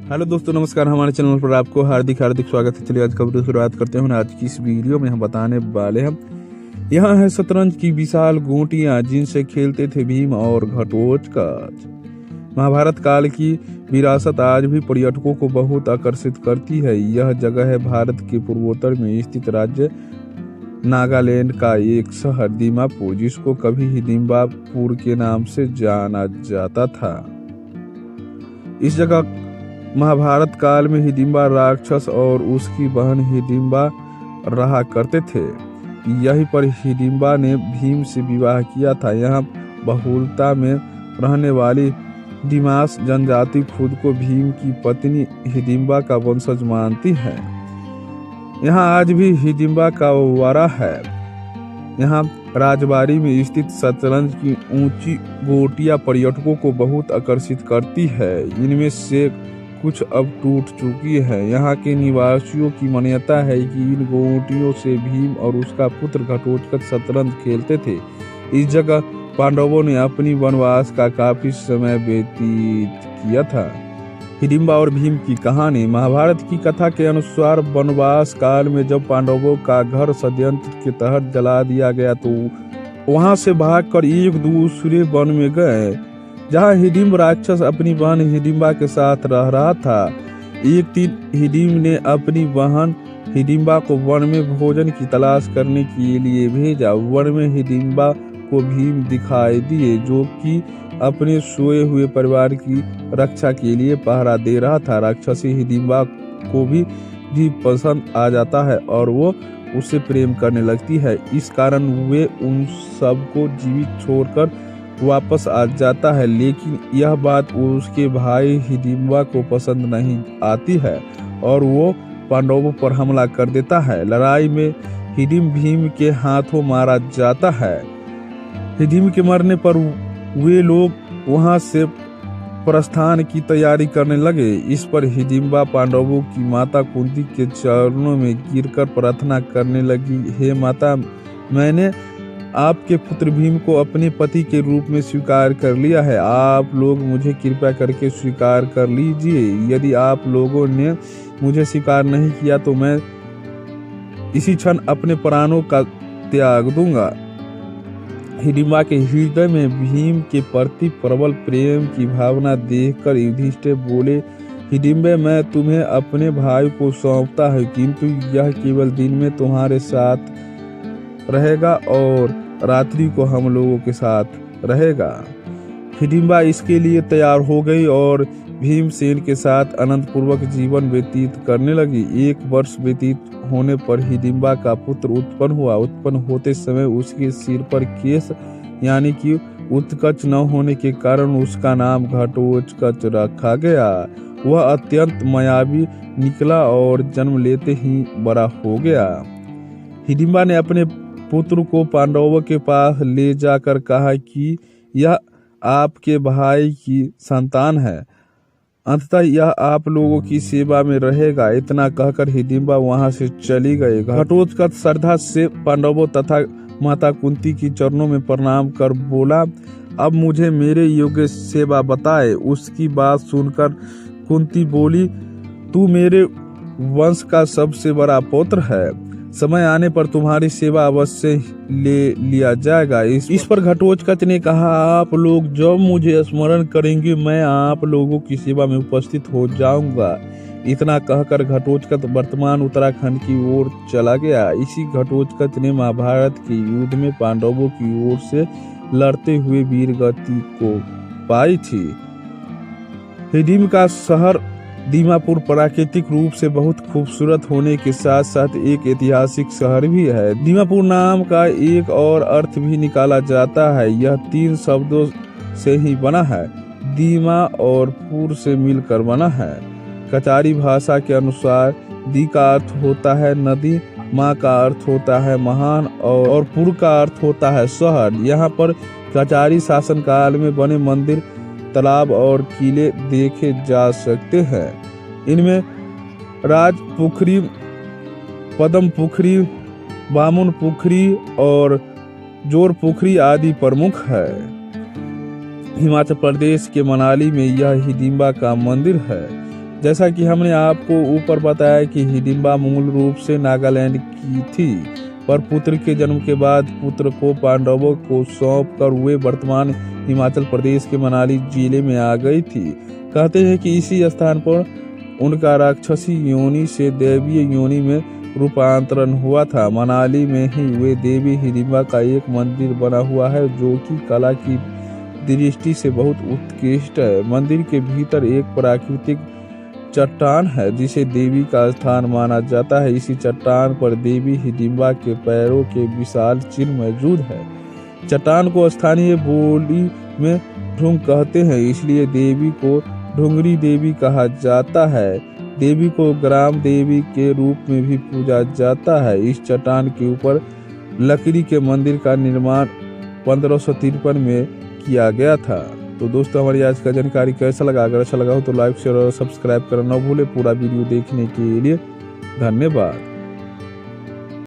Hello दोस्तों, नमस्कार। हमारे चैनल पर आपको हार्दिक स्वागत है। चलिए आज खबर शुरुआत करते हैं। आज की इस वीडियो में हम बताने वाले हम यहाँ है शतरंज की विशाल गोटियां जिनसे खेलते थे भीम और घटोत्कच। महाभारत काल की विरासत आज भी पर्यटकों को बहुत आकर्षित करती है। यह जगह है भारत के पूर्वोत्तर में स्थित राज्य नागालैंड का एक शहर दीमापुर, जिसको कभी हिडिंबापुर के नाम से जाना जाता था। इस जगह महाभारत काल में हिडिंबा राक्षस और उसकी बहन हिडिंबा रहा करते थे। यहीं पर हिडिंबा ने भीम से विवाह किया था। यहाँ बहुलता में रहने वाली डिमास जनजाति खुद को भीम की पत्नी हिडिंबा का वंशज मानती है। यहाँ आज भी हिडिंबा का वारा है। यहाँ राजबाड़ी में स्थित शतरंज की ऊंची गोटियां पर्यटकों को बहुत आकर्षित करती है। इनमें से कुछ अब टूट चुकी है। यहाँ के निवासियों की मान्यता है कि इन गोटियों से भीम और उसका पुत्र घटोत्कच शतरंज खेलते थे। इस जगह पांडवों ने अपनी वनवास का काफी समय व्यतीत किया था। हिडिंबा और भीम की कहानी। महाभारत की कथा के अनुसार वनवास काल में जब पांडवों का घर षड्यंत्र के तहत जला दिया गया तो वहां से भागकर एक दूसरे वन में गए, जहां हिडिंब राक्षस अपनी बहन हिडिंबा के साथ रह रहा था। एक दिन हिडिंब ने अपनी बहन हिडिंबा को वन में भोजन की तलाश करने के लिए भेजा। वन में हिडिंबा को भीम दिखाई दिए, जो कि अपने सोए हुए परिवार की रक्षा के लिए पहरा दे रहा था। राक्षसी हिडिंबा को भी पसंद आ जाता है और वो उससे प्रेम करने लगती है। इस कारण वे उन सबको जीवित छोड़कर वापस आ जाता है, लेकिन यह बात उसके भाई हिडिंबा को पसंद नहीं आती है और वो पांडवों पर हमला कर देता है। लड़ाई में हिडिंब भीम के हाथों मारा जाता है। हिडिंब के मरने पर वे लोग वहां से प्रस्थान की तैयारी करने लगे। इस पर हिडिंबा पांडवों की माता कुंती के चरणों में गिरकर प्रार्थना करने लगी, हे माता, मैंने आपके पुत्र भीम को अपने पति के रूप में स्वीकार कर लिया है। आप लोग मुझे कृपया करके स्वीकार कर लीजिए। यदि आप लोगों ने मुझे स्वीकार नहीं किया तो मैं इसी क्षण अपने प्राणों का त्याग दूंगा। हिडिंबा के हृदय में भीम के प्रति प्रबल प्रेम की भावना देखकर युधिष्ठिर बोले, हिडिंबे, मैं तुम्हें अपने भाई को सौंपता हूँ, किंतु यह केवल दिन में तुम्हारे साथ रहेगा और रात्रि को हम लोगों के साथ रहेगा। हिडिंबा इसके लिए तैयार हो गई और भीमसेन के साथ आनंद पूर्वक जीवन व्यतीत करने लगी। 1 वर्ष व्यतीत होने पर हिडिंबा का पुत्र उत्पन्न हुआ। उत्पन्न होते समय उसके सिर पर केश यानी कि उत्कच न होने के कारण उसका नाम घटोत्कच रखा गया। वह अत्यंत मायावी निकला और जन्म लेते ही बड़ा हो गया। हिडिंबा ने अपने पुत्र को पांडवों के पास ले जाकर कहा कि यह आपके भाई की संतान है, अंततः यह आप लोगों की सेवा में रहेगा। इतना कहकर हिडिंबा वहां से चली गई। घटोत्कच श्रद्धा से पांडवों तथा माता कुंती की चरणों में प्रणाम कर बोला, अब मुझे मेरे योग्य सेवा बताए। उसकी बात सुनकर कुंती बोली, तू मेरे वंश का सबसे बड़ा पुत्र है, समय आने पर तुम्हारी सेवा अवश्य ले लिया जाएगा। इस पर घटोत्कच ने कहा, आप लोग जब मुझे स्मरण करेंगे मैं आप लोगों की सेवा में उपस्थित हो जाऊंगा। इतना कहकर घटोत्कच वर्तमान उत्तराखंड की ओर चला गया। इसी घटोत्कच ने महाभारत के युद्ध में पांडवों की ओर से लड़ते हुए वीरगति को पाई थी। हिडिंब का शहर दीमापुर प्राकृतिक रूप से बहुत खूबसूरत होने के साथ साथ एक ऐतिहासिक शहर भी है। दीमापुर नाम का एक और अर्थ भी निकाला जाता है। यह 3 शब्दों से ही बना है, दीमा और पुर से मिलकर बना है। कचारी भाषा के अनुसार दी का अर्थ होता है नदी, माँ का अर्थ होता है महान और पुर का अर्थ होता है शहर। यहाँ पर कचारी शासनकाल में बने मंदिर, तालाब और किले देखे जा सकते हैं। इनमें राज पोखरी, पद्म पोखरी, बामुन पोखरी और जोर पोखरी आदि प्रमुख है। हिमाचल प्रदेश के मनाली में यह हिडिंबा का मंदिर है। जैसा कि हमने आपको ऊपर बताया कि हिडिंबा मूल रूप से नागालैंड की थी, पर पुत्र के जन्म के बाद पुत्र को पांडवों को सौंप कर वे वर्तमान हिमाचल प्रदेश के मनाली जिले में आ गई थी। कहते हैं कि इसी स्थान पर उनका राक्षसी योनि से दैवीय योनि में रूपांतरण हुआ था। मनाली में ही वे देवी हिडिंबा का एक मंदिर बना हुआ है, जो कि कला की दृष्टि से बहुत उत्कृष्ट है। मंदिर के भीतर एक प्राकृतिक चट्टान है जिसे देवी का स्थान माना जाता है। इसी चट्टान पर देवी हिडिंबा के पैरों के विशाल चिन्ह मौजूद है। चट्टान को स्थानीय बोली में ढूंग कहते हैं, इसलिए देवी को ढूंगरी देवी कहा जाता है। देवी को ग्राम देवी के रूप में भी पूजा जाता है। इस चट्टान के ऊपर लकड़ी के मंदिर का निर्माण 1553 में किया गया था। तो दोस्तों, हमारी आज का जानकारी कैसा लगा? अगर अच्छा लगा हो तो लाइक शेयर और सब्सक्राइब करना न भूले। पूरा वीडियो देखने के लिए धन्यवाद।